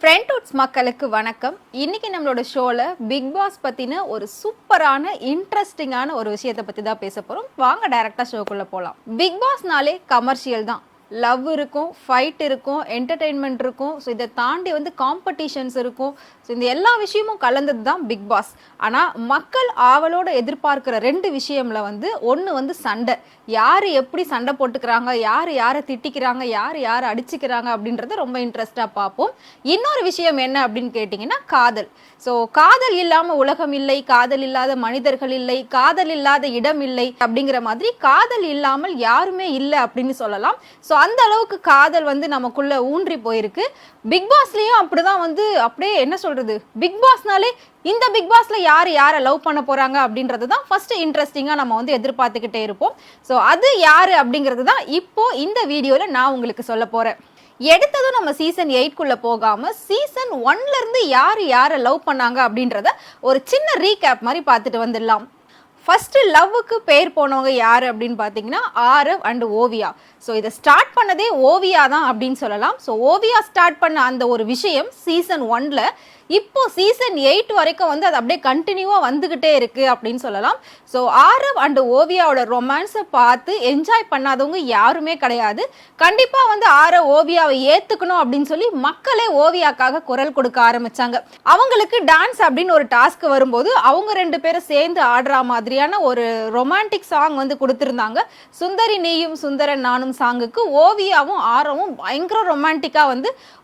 ஃப்ரெண்ட்வுட்ஸ் மக்களுக்கு வணக்கம். இன்னைக்கு நம்மளோட ஷோல பிக் பாஸ் பத்தின ஒரு சூப்பரான இன்ட்ரெஸ்டிங்கான ஒரு விஷயத்தை பத்தி தான் பேச போறோம். வாங்க டைரக்டா ஷோக்குள்ள போலாம். பிக் பாஸ்னாலே கமர்ஷியல் தான். லவ் இருக்கும், ஃபைட் இருக்கும், என்டர்டெயின்மெண்ட் இருக்கும். ஸோ இதை தாண்டி காம்படிஷன்ஸ் இருக்கும். ஸோ இந்த எல்லா விஷயமும் கலந்தது தான் பிக் பாஸ். ஆனால் மக்கள் ஆவலோட எதிர்பார்க்குற ரெண்டு விஷயம்ல ஒன்று சண்டை. யார் எப்படி சண்டை போட்டுக்கிறாங்க, யார் யாரை திட்டிக்கிறாங்க, யார் யாரை அடிச்சுக்கிறாங்க அப்படின்றத ரொம்ப இன்ட்ரெஸ்டாக பார்ப்போம். இன்னொரு விஷயம் என்ன அப்படின்னு கேட்டிங்கன்னா காதல். ஸோ காதல் இல்லாமல் உலகம் இல்லை, காதல் இல்லாத மனிதர்கள் இல்லை, காதல் இல்லாத இடம் இல்லை அப்படிங்கிற மாதிரி காதல் இல்லாமல் யாருமே இல்லை அப்படின்னு சொல்லலாம். ஸோ அந்த அளவுக்கு காதல் நமக்குள்ள ஊன்றி போயிருக்கு. பிக் பாஸ்லயும் அப்படிதான் அப்படியே என்ன சொல்றது, பிக் பாஸ்னாலே இந்த பிக் பாஸ்ல யாரை லவ் பண்ண போறாங்க அப்படின்றது தான் ஃபர்ஸ்ட் இன்ட்ரெஸ்டிங்கா நம்ம எதிர்பார்த்துக்கிட்டே இருப்போம். ஸோ அது யாரு அப்படிங்கிறது தான் இப்போ இந்த வீடியோல நான் உங்களுக்கு சொல்ல போறேன். எடுத்ததும் நம்ம சீசன் 8க்குள்ள போகாம சீசன் 1ல இருந்து யாரை லவ் பண்ணாங்க அப்படின்றத ஒரு சின்ன ரீகேப் மாதிரி பார்த்துட்டு வந்துடலாம். ஃபர்ஸ்ட் லவ்வுக்கு பேர் போனவங்க யாரு அப்படின்னு பார்த்தீங்கன்னா ஆரவ் அண்ட் ஓவியா. ஸோ இதை ஸ்டார்ட் பண்ணதே ஓவியா தான் அப்படின்னு சொல்லலாம். ஸோ ஓவியா ஸ்டார்ட் பண்ண அந்த ஒரு விஷயம் சீசன் 1ல இப்போ சீசன் 8 வரைக்கும் அது அப்படியே கண்டினியூவா வந்துகிட்டே இருக்கு அப்படின்னு சொல்லலாம். ஸோ ஆரவ் அண்ட் ஓவியாவோட ரொமான்ஸை பார்த்து என்ஜாய் பண்ணாதவங்க யாருமே கிடையாது. கண்டிப்பா ஆரவ் ஓவியாவை ஏத்துக்கணும் அப்படின்னு சொல்லி மக்களே ஓவியாக்காக குரல் கொடுக்க ஆரம்பிச்சாங்க. அவங்களுக்கு டான்ஸ் அப்படின்னு ஒரு டாஸ்க் வரும்போது அவங்க ரெண்டு பேரும் சேர்ந்து ஆடுற மாதிரியான ஒரு ரொமான்டிக் சாங் கொடுத்திருந்தாங்க. சுந்தரி நீயும் சுந்தரன் நானும் சாங்குக்கு ஓவியாவும் ஆரவும் பயங்கர ரொமான்டிக்கா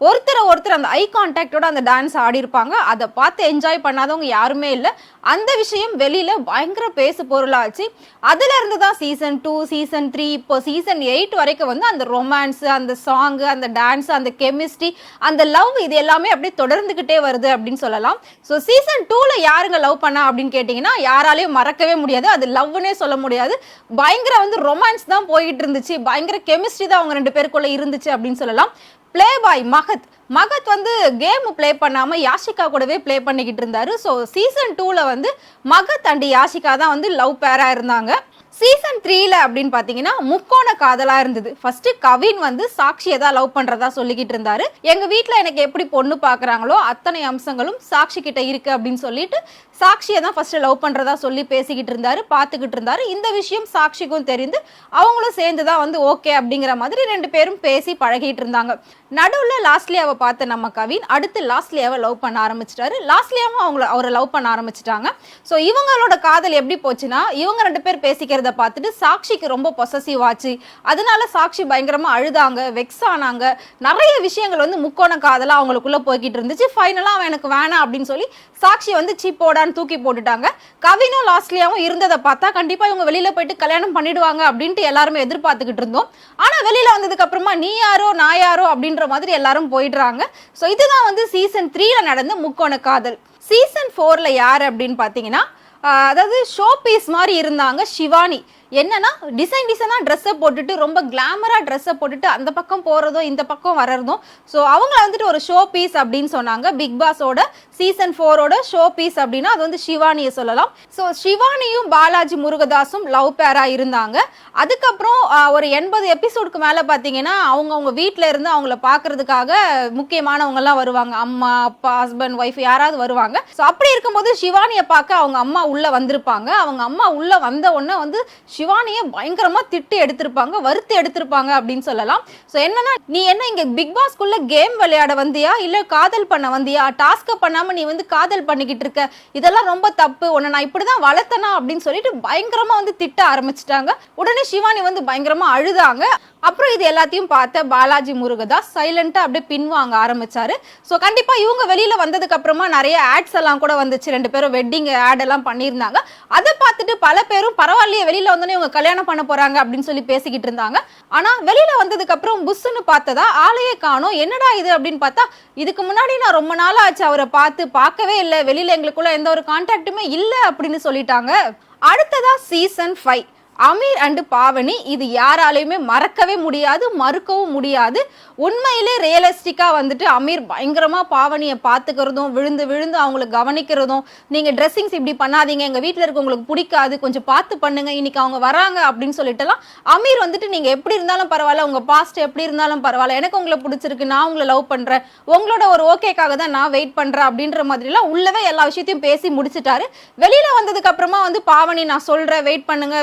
ஒருத்தர் அந்த ஐ கான்டாக்டோட அந்த டான்ஸ் ஆடி அதை பார்த்து என்ஜாய் பண்ணாதவங்க யாருமே இல்லை. அந்த விஷயம் வெளியில பயங்கர பேசு பொருளாச்சு. அதுல இருந்து தான் சீசன் 2, சீசன் 3, இப்போ சீசன் 8 வரைக்கும் அந்த ரொமான்ஸ், அந்த சாங், அந்த டான்ஸ், அந்த கெமிஸ்ட்ரி, அந்த லவ் இது எல்லாமே அப்படியே தொடர்ந்துகிட்டே வருது அப்படின்னு சொல்லலாம். ஸோ சீசன் 2ல யாருங்க லவ் பண்ணா அப்படின்னு கேட்டீங்கன்னா யாராலையும் மறக்கவே முடியாது. அது லவ்னே சொல்ல முடியாது. பயங்கர ரொமான்ஸ் தான் போயிட்டு இருந்துச்சு. பயங்கர கெமிஸ்ட்ரி தான் அவங்க ரெண்டு பேருக்குள்ள இருந்துச்சு அப்படின்னு சொல்லலாம். Playboy Mahat game play பண்ணாம யாஷிகா கூடவே பிளே பண்ணிக்கிட்டு இருந்தாரு. ஸோ சீசன் 2ல மகத் அண்ட் யாஷிகா தான் லவ் பேரா இருந்தாங்க. சீசன் 3ல அப்படின்னு பாத்தீங்கன்னா முக்கோண காதலா இருந்தது. ஃபர்ஸ்ட் கவின் சாக்ஷியை தான் லவ் பண்றதா சொல்லிக்கிட்டு இருந்தாரு. எங்க வீட்டுல எனக்கு எப்படி பொண்ணு பாக்குறாங்களோ அத்தனை அம்சங்களும் சாக்ஷி கிட்ட இருக்கு அப்படின்னு சொல்லிட்டு சாக்ஷியை தான் ஃபர்ஸ்ட் லவ் பண்றதா சொல்லி பேசிக்கிட்டு இருந்தாரு, பார்த்துக்கிட்டு இருந்தாரு. இந்த விஷயம் சாக்ஷிக்கும் தெரிந்து அவங்களும் சேர்ந்துதான் ஓகே அப்படிங்கிற மாதிரி ரெண்டு பேரும் பேசி பழகிட்டு இருந்தாங்க. நடுவுல லாஸ்ட்லியாவை பார்த்த நம்ம கவின் அடுத்து லாஸ்ட்லியாவை லவ் பண்ண ஆரம்பிச்சிட்டாரு. லாஸ்ட்லியாவும் அவரை லவ் பண்ண ஆரம்பிச்சிட்டாங்க. ஸோ இவங்களோட காதல் எப்படி போச்சுன்னா இவங்க ரெண்டு பேர் பேசிக்கிறத பார்த்துட்டு சாக்ஷிக்கு ரொம்ப பொசசிவ் ஆச்சு. அதனால சாக்ஷி பயங்கரமா அழுதாங்க, வெக்ஸ் ஆனாங்க. நிறைய விஷயங்கள் முக்கோண காதலா அவங்களுக்குள்ள போய்கிட்டு இருந்துச்சு. ஃபைனலா அவன் எனக்கு வேணாம் அப்படின்னு சொல்லி சாக்ஷி சீப்போடான்னு தூக்கி போட்டுட்டாங்க. கவினும் லாஸ்ட்லியாவும் இருந்ததை பார்த்தா கண்டிப்பா இவங்க வெளியில போயிட்டு கல்யாணம் பண்ணிடுவாங்க அப்படின்ட்டு எல்லாருமே எதிர்பார்த்துக்கிட்டு இருந்தோம். ஆனா வெளியில வந்ததுக்கு அப்புறமா நீ யாரோ நான் யாரோ அப்படின்ற மாதிரி எல்லாரும் போயிடுறாங்க. ஸோ இதுதான் சீசன் 3ல நடந்த முக்கோண காதல். சீசன் 4ல யாரு அப்படின்னு பாத்தீங்கன்னா அதாவது ஷோ பீஸ் மாதிரி இருந்தாங்க ஷிவானி. என்னன்னா டிசைனா ட்ரெஸ்ஸை போட்டுட்டு ரொம்ப கிளாமரா ட்ரெஸ்ஸை போட்டுட்டு அந்த பக்கம் போறதும் இந்த பக்கம் வர்றதும். ஸோ அவங்க ஒரு ஷோ பீஸ் அப்படின்னு சொன்னாங்க. பிக் பாஸோட சீசன் 4ஓட ஷோ பீஸ் அப்படின்னா அது ஷிவானியை சொல்லலாம். ஸோ ஷிவானியும் பாலாஜி முருகதாஸும் லவ் பேரா இருந்தாங்க. அதுக்கப்புறம் ஒரு 80 எபிசோடுக்கு மேல பாத்தீங்கன்னா அவங்க வீட்டுல இருந்து அவங்கள பாக்குறதுக்காக முக்கியமானவங்க எல்லாம் வருவாங்க. அம்மா, அப்பா, ஹஸ்பண்ட், ஒய்ஃப் யாராவது வருவாங்க. ஸோ அப்படி இருக்கும்போது ஷிவானியை பார்க்க அவங்க அம்மா உள்ள வந்திருப்பாங்க. அவங்க அம்மா உள்ள வந்த உடனே சிவானியை பயங்கரமா திட்டி எடுத்திருப்பாங்க, வறுத்து எடுத்திருப்பாங்க அப்படின்னு சொல்லலாம். சோ என்னன்னா நீ என்ன இங்க பிக் பாஸ்க்குள்ள கேம் விளையாட வந்தியா இல்ல காதல் பண்ண வந்தியா? டாஸ்க பண்ணாம நீ காதல் பண்ணிக்கிட்டு இருக்க, இதெல்லாம் ரொம்ப தப்பு, உன்னை நான் இப்படிதான் வளர்த்தனா அப்படின்னு சொல்லிட்டு பயங்கரமா திட்ட ஆரம்பிச்சிட்டாங்க. உடனே சிவானி பயங்கரமா அழுதாங்க. அப்புறம் இது எல்லாத்தையும் பார்த்த பாலாஜி முருகதாஸ் சைலண்டா அப்படியே பின்வாங்க ஆரம்பிச்சாரு. ஸோ கண்டிப்பா இவங்க வெளியில வந்ததுக்கு அப்புறமா நிறைய ஆட்ஸ் எல்லாம் கூட வந்துச்சு. ரெண்டு பேரும் வெட்டிங் ஆட் எல்லாம் பண்ணியிருந்தாங்க. அதை பார்த்துட்டு பல பேரும் பரவாயில்லையே வெளியில வந்தோடனே இவங்க கல்யாணம் பண்ண போறாங்க அப்படின்னு சொல்லி பேசிக்கிட்டு இருந்தாங்க. ஆனா வெளியில வந்ததுக்கு அப்புறம் புஷ்ன்னு பார்த்ததா ஆளையே காணோம். என்னடா இது அப்படின்னு பார்த்தா இதுக்கு முன்னாடி நான் ரொம்ப நாள் ஆச்சு அவரை பார்க்கவே இல்லை, வெளியில எங்களுக்குள்ள எந்த ஒரு கான்டாக்டுமே இல்லை அப்படின்னு சொல்லிட்டாங்க. அடுத்ததா சீசன் 5 அமீர் அண்ட் பாவனி இது யாராலையுமே மறக்கவே முடியாது, மறுக்கவும் முடியாது. உண்மையிலே ரியலிஸ்டிக்கா வந்துட்டு அமீர் பயங்கரமா பாவனியை பார்த்துக்கிறதும், விழுந்து விழுந்து அவங்களை கவனிக்கிறதும், நீங்க ட்ரெஸ்ஸிங்ஸ் இப்படி பண்ணாதீங்க, எங்க வீட்டில் இருக்கவங்களுக்கு பிடிக்காது, கொஞ்சம் பார்த்து பண்ணுங்க, இன்னைக்கு அவங்க வராங்க அப்படின்னு சொல்லிட்டுலாம் அமீர் வந்துட்டு நீங்க எப்படி இருந்தாலும் பரவாயில்ல, உங்க பாஸ்ட் எப்படி இருந்தாலும் பரவாயில்ல, எனக்கு உங்களை பிடிச்சிருக்கு, நான் உங்களை லவ் பண்றேன், உங்களோட ஒரு ஓகேக்காக தான் நான் வெயிட் பண்றேன் அப்படின்ற மாதிரிலாம் உள்ளவே எல்லா விஷயத்தையும் பேசி முடிச்சுட்டாரு. வெளியில வந்ததுக்கு அப்புறமா வந்து பாவனி நான் சொல்றேன், வெயிட் பண்ணுங்க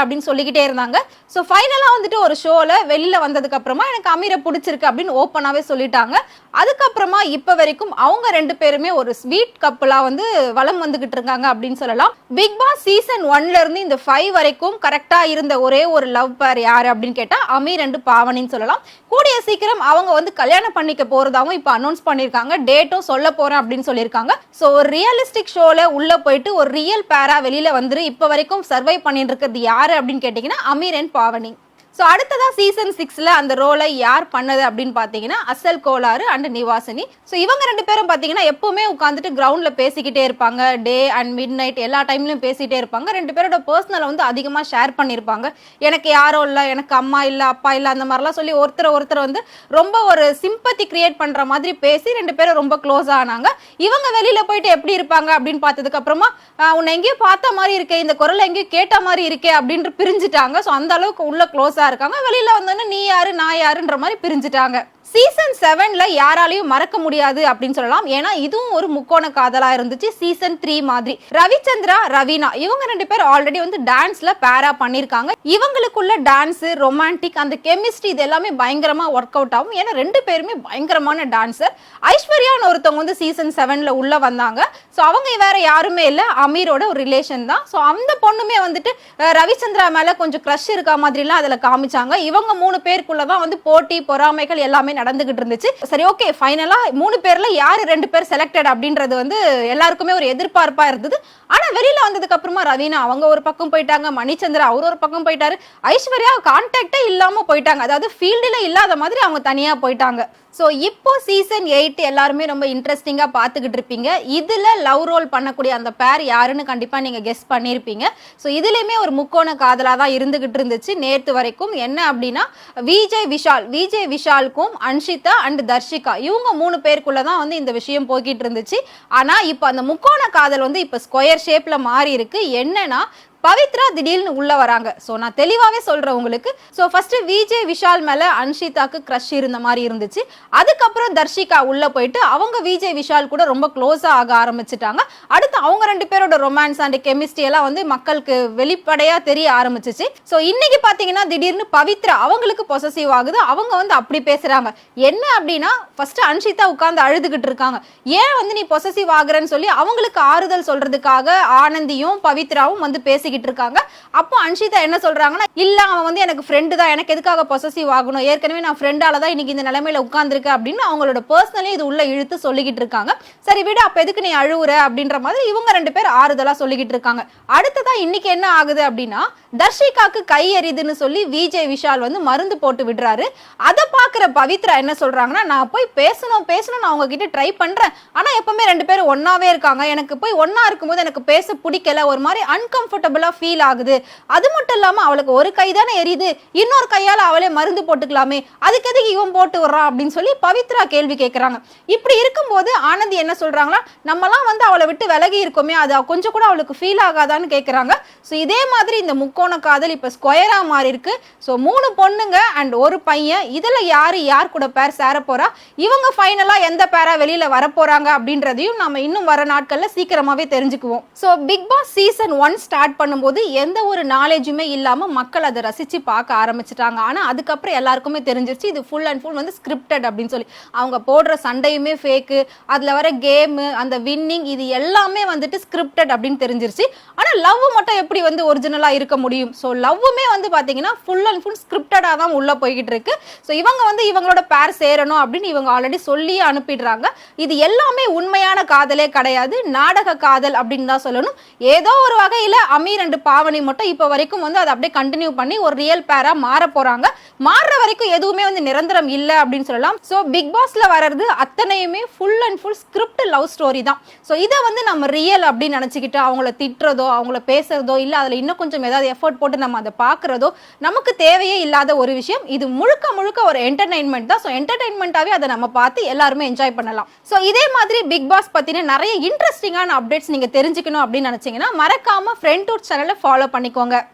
அப்படின்னு சொல்லிக்கிட்டே இருந்தாங்க. ஸோ ஃபைனலா வந்துட்டு ஒரு ஷோல வெளியில வந்ததுக்கு அப்புறமா எனக்கு அமீரை பிடிச்சிருக்கு அப்படின்னு ஓப்பனாவே சொல்லிட்டாங்க. அதுக்கப்புறமா இப்ப வரைக்கும் அவங்க 2 பேருமே ஒரு ஸ்வீட் கப்பலா வந்து வலம் வந்துகிட்டு இருக்காங்க அப்படின்னு சொல்லலாம். பிக் பாஸ் சீசன் 1ல இருந்து இந்த 5 வரைக்கும் கரெக்டா இருந்த ஒரே ஒரு லவ் பேர் யாரு அப்படின்னு கேட்டா அமீர் அண்ட் பாவனின்னு சொல்லலாம். கூடிய சீக்கிரம் அவங்க வந்து கல்யாணம் பண்ணிக்க போறதாவும் இப்ப அனௌன்ஸ் பண்ணிருக்காங்க, டேட்டும் சொல்ல போறேன் அப்படின்னு சொல்லியிருக்காங்க. ஸோ ஒரு ரியலிஸ்டிக் ஷோல உள்ள போயிட்டு ஒரு ரியல் பேரா வெளியில வந்துரு இப்ப வரைக்கும் சர்வை பண்ணிட்டு இருக்கிறது யாரு அப்படின்னு கேட்டீங்கன்னா அமீர் அண்ட் பாவனி. ஸோ அடுத்ததா சீசன் 6ல அந்த ரோலை யார் பண்ணது அப்படின்னு பார்த்தீங்கன்னா அசல் கோளாறு அண்ட் நிவாசினி. ஸோ இவங்க 2 பேரும் பார்த்தீங்கன்னா எப்பவுமே உட்காந்துட்டு கிரவுண்ட்ல பேசிக்கிட்டே இருப்பாங்க, டே அண்ட் மிட் நைட் எல்லா டைம்லையும் பேசிட்டே இருப்பாங்க. 2 பேரோட பர்சனலை வந்து அதிகமாக ஷேர் பண்ணியிருப்பாங்க. எனக்கு யாரும் இல்லை, எனக்கு அம்மா இல்லை, அப்பா இல்லை, அந்த மாதிரிலாம் சொல்லி ஒருத்தர் வந்து ரொம்ப ஒரு சிம்பத்தி கிரியேட் பண்ற மாதிரி பேசி 2 பேரும் ரொம்ப க்ளோஸ் ஆனாங்க. இவங்க வெளியில போயிட்டு எப்படி இருப்பாங்க அப்படின்னு பார்த்ததுக்கு அப்புறமா உன்னை எங்கேயோ பார்த்த மாதிரி இருக்கே, இந்த குரலை எங்கேயோ கேட்ட மாதிரி இருக்கே அப்படின்ட்டு பிரிஞ்சுட்டாங்க. ஸோ அந்த அளவுக்கு உள்ள க்ளோஸ் இருக்காங்க. வெளியில வந்தோன்னு நீ யாரு நான் யாருன்ற மாதிரி பிரிஞ்சுட்டாங்க. சீசன் 7ல யாராலையும் மறக்க முடியாது அப்படின்னு சொல்லலாம். ஏன்னா இதுவும் ஒரு முக்கோண காதலா இருந்துச்சு. சீசன் 3 மாதிரி ரவிச்சந்திரா ரவீனா இவங்க 2 பேர் ஆல்ரெடி வந்து டான்ஸ்ல பேரா பண்ணிருக்காங்க. இவங்களுக்குள்ள டான்ஸ், ரொமான்டிக், அந்த கெமிஸ்ட்ரி இது எல்லாமே பயங்கரமா ஒர்க் அவுட் ஆகும். ஏன்னா 2 பேருமே பயங்கரமான டான்சர். ஐஸ்வர்யான்னு ஒருத்தவங்க வந்து சீசன் 7ல உள்ள வந்தாங்க. ஸோ அவங்க வேற யாருமே இல்லை, அமீரோட ஒரு ரிலேஷன் தான். ஸோ அந்த பொண்ணுமே வந்துட்டு ரவிச்சந்திரா மேல கொஞ்சம் க்ரஷ் இருக்கா மாதிரிலாம் அதுல காமிச்சாங்க. இவங்க 3 பேருக்குள்ளதான் வந்து போட்டி பொறாமைகள் எல்லாமே நடந்துகிட்டு இருந்துச்சு. சரி, ஓகே, ஃபைனலா 3 பேர்ல யாரு 2 பேர் செலக்டட் அப்படின்றது வந்து எல்லாருக்குமே ஒரு எதிர்பார்ப்பா இருந்தது. ஆனா வெளியில வந்ததுக்கு அப்புறமா ரவீனா அவங்க ஒரு பக்கம் போயிட்டாங்க, மணிச்சந்திரா அவர் ஒரு பக்கம் போயிட்டாரு, ஐஸ்வர்யா கான்டாக்டே இல்லாம போயிட்டாங்க. அதாவது ஃபீல்டுல இல்லாத மாதிரி அவங்க தனியா போயிட்டாங்க. ஸோ இப்போ சீசன் 8 எல்லாருமே ரொம்ப இன்ட்ரெஸ்டிங்காக பார்த்துக்கிட்டு இருப்பீங்க. இதில் லவ் ரோல் பண்ணக்கூடிய அந்த பேர் யாருன்னு கண்டிப்பாக நீங்கள் கெஸ் பண்ணியிருப்பீங்க. ஸோ இதுலேயுமே ஒரு முக்கோண காதலாக தான் இருந்துகிட்டு இருந்துச்சு நேற்று வரைக்கும். என்ன அப்படின்னா விஜய் விஷாலுக்கும் அன்ஷிதா அண்ட் தர்ஷிகா இவங்க 3 பேருக்குள்ள தான் வந்து இந்த விஷயம் போய்கிட்டு இருந்துச்சு. ஆனால் இப்போ அந்த முக்கோண காதல் வந்து இப்போ ஸ்கொயர் ஷேப்பில் மாறி இருக்கு. என்னன்னா பவித்ரா திடீர்னு உள்ள வராங்க. ஸோ நான் தெளிவாகவே சொல்கிறேன் உங்களுக்கு. ஸோ ஃபர்ஸ்ட் விஜய் விஷால் மேலே அன்ஷிதாக்கு க்ரஷ் இருந்த மாதிரி இருந்துச்சு. அதுக்கப்புறம் தர்ஷிகா உள்ள போயிட்டு அவங்க விஜய் விஷால் கூட ரொம்ப க்ளோஸாக ஆக ஆரம்பிச்சிட்டாங்க. அடுத்து அவங்க 2 பேரோட ரொமான்ஸ் அண்ட் கெமிஸ்ட்ரி எல்லாம் வந்து மக்களுக்கு வெளிப்படையாக தெரிய ஆரம்பிச்சிச்சு. ஸோ இன்னைக்கு பார்த்தீங்கன்னா திடீர்னு பவித்ரா அவங்களுக்கு பொசசிவ் ஆகுது. அவங்க வந்து அப்படி பேசுறாங்க. என்ன அப்படின்னா ஃபர்ஸ்ட் அன்ஷிதா உட்காந்து அழுதுகிட்டு இருக்காங்க. ஏன் வந்து நீ பொசசிவ் ஆகுறன்னு சொல்லி அவங்களுக்கு ஆறுதல் சொல்றதுக்காக ஆனந்தியும் பவித்ராவும் வந்து பேசி இருக்காங்க. அப்போ அன்ஷிதா என்ன சொல்றாங்கன்னா, இல்ல அவன் வந்து எனக்கு ஃப்ரெண்டு தான், எனக்கு எதுக்காக பொசசிவ் ஆகணும், ஏற்கனவே நான் ஃப்ரெண்டால தான் இன்னைக்கு இந்த நிலைமையில உட்கார்ந்துருக்கேன் அப்படின்னு அவங்களோட பர்சனலே இது உள்ள இழுத்து சொல்லிக்கிட்டு இருக்காங்க. சரி விடு, அப்ப எதுக்கு நீ அழுவுற அப்படின்ற மாதிரி இவங்க 2 பேர் ஆறுதலா சொல்லிக்கிட்டு இருக்காங்க. அடுத்ததான் இன்னைக்கு என்ன ஆகுது அப்படின்னா, தர்ஷிகாக்கு கை எரியுதுன்னு சொல்லி விஜய் விஷால் வந்து மருந்து போட்டு விடுறாரு. அதை பாக்குற பவித்ரா என்ன சொல்றாங்கன்னா, நான் போய் பேசணும் நான் அவங்க கிட்ட ட்ரை பண்றேன், ஆனா எப்பவுமே 2 பேரும் ஒன்னாவே இருக்காங்க, எனக்கு போய் ஒன்னா இருக்கும்போது எனக்கு பேச பிடிக்கல, ஒரு மாதிரி அன்கம்ஃபர்டபுள் ஃபீல் ஆகுது. அது மட்டும் இல்லாம அவளுக்கு ஒரு கை தானே எரியுது, இன்னொரு கையால அவளே மருந்து போட்டுக்கலாமே, அதுக்கு எதுக்கு இவன் போட்டு வர்றான் அப்படின்னு சொல்லி பவித்ரா கேள்வி கேட்கறாங்க. இப்படி இருக்கும்போது ஆனந்தி என்ன சொல்றாங்களா, நம்மலாம் வந்து அவளை விட்டு விலகி இருக்கோமே, அது கொஞ்சம் கூட அவளுக்கு ஃபீல் ஆகாதான்னு கேட்கறாங்க. ஸோ இதே மாதிரி இந்த முக்கோண காதல் இப்ப ஸ்கொயரா மாறி இருக்கு. ஸோ 3 பொண்ணுங்க அண்ட் ஒரு பையன், இதுல யார் கூட பேர் சேர போறா, இவங்க ஃபைனலா எந்த பேரா வெளியில வர போறாங்க அப்படின்றதையும் நம்ம இன்னும் வர நாட்கள்ல சீக்கிரமாவே தெரிஞ்சுக்குவோம். So Bigg Boss season 1 start பண்ணும்போது எந்த ஒரு நாலேஜுமே இல்லாம மக்கள் அதை ரசிச்சு பார்க்க ஆரம்பிச்சிட்டாங்க. ஆனா அதுக்கப்புறம் எல்லாருக்குமே தெரிஞ்சிருச்சு இது ஃபுல் அண்ட் ஃபுல் வந்து ஸ்கிரிப்டட் அப்படின்னு சொல்லி. அவங்க போடுற சண்டையுமே ஃபேக்கு, அதுல வர கேம், அந்த வின்னிங், இது எல்லாமே வந்துட்டு ஸ்கிரிப்டட் அப்படின்னு தெரிஞ்சிருச்சு. ஆனா லவ் மட்டும் எப்படி வந்து ஒரிஜினலா இருக்க முடியும்? ஸோ லவ்வுமே வந்து பாத்தீங்கன்னா ஃபுல் அண்ட் ஃபுல் ஸ்கிரிப்டடா தான் உள்ள போய்கிட்டு இருக்கு. ஸோ இவங்க வந்து இவங்களோட பேர் சேரணும் அப்படின்னு இவங்க ஆல்ரெடி சொல்லி அனுப்பிடுறாங்க. இது எல்லாமே உண்மையான காதலே கிடையாது, நாடக காதல் அப்படின்னு தான் சொல்லணும். ஏதோ ஒரு வகையில அமீர் 2 பாவனி மட்டும் இப்ப வரைக்கும் வந்து அதை அப்படியே கண்டினியூ பண்ணி ஒரு ரியல் பேரா மாற போறாங்க. மாறுற வரைக்கும் எதுவுமே வந்து நிரந்தரம் இல்ல அப்படின்னு சொல்லலாம். சோ பிக் பாஸ்ல வர்றது அத்தனையுமே full and full script love story தான். சோ இதை வந்து நம்ம ரியல் அப்படின்னு நினைச்சுக்கிட்டு அவங்கள திட்டுறதோ அவங்கள பேசுறதோ இல்ல அதுல இன்னும் கொஞ்சம் ஏதாவது எஃபர்ட் போட்டு நம்ம அதை பாக்குறதோ நமக்கு தேவையே இல்லாத ஒரு விஷயம். இது முழுக்க முழுக்க ஒரு என்டர்டைன்மெண்ட் தான். ஸோ என்டர்டைன்மெண்ட்டாவே அதை நம்ம பார்த்து எல்லாருமே என்ஜாய் பண்ணலாம். ஸோ இதே மாதிரி பிக் பாஸ் பத்தின நிறைய இன்ட்ரெஸ்டிங்கான அப்டேட்ஸ் நீங்க தெரிஞ்சுக்கணும் அப்படின்னு நினைச்சீங்கன்னா மறக்காம ஃப்ரெண்ட் டூர் சேனலை ஃபாலோ பண்ணிக்கோங்க.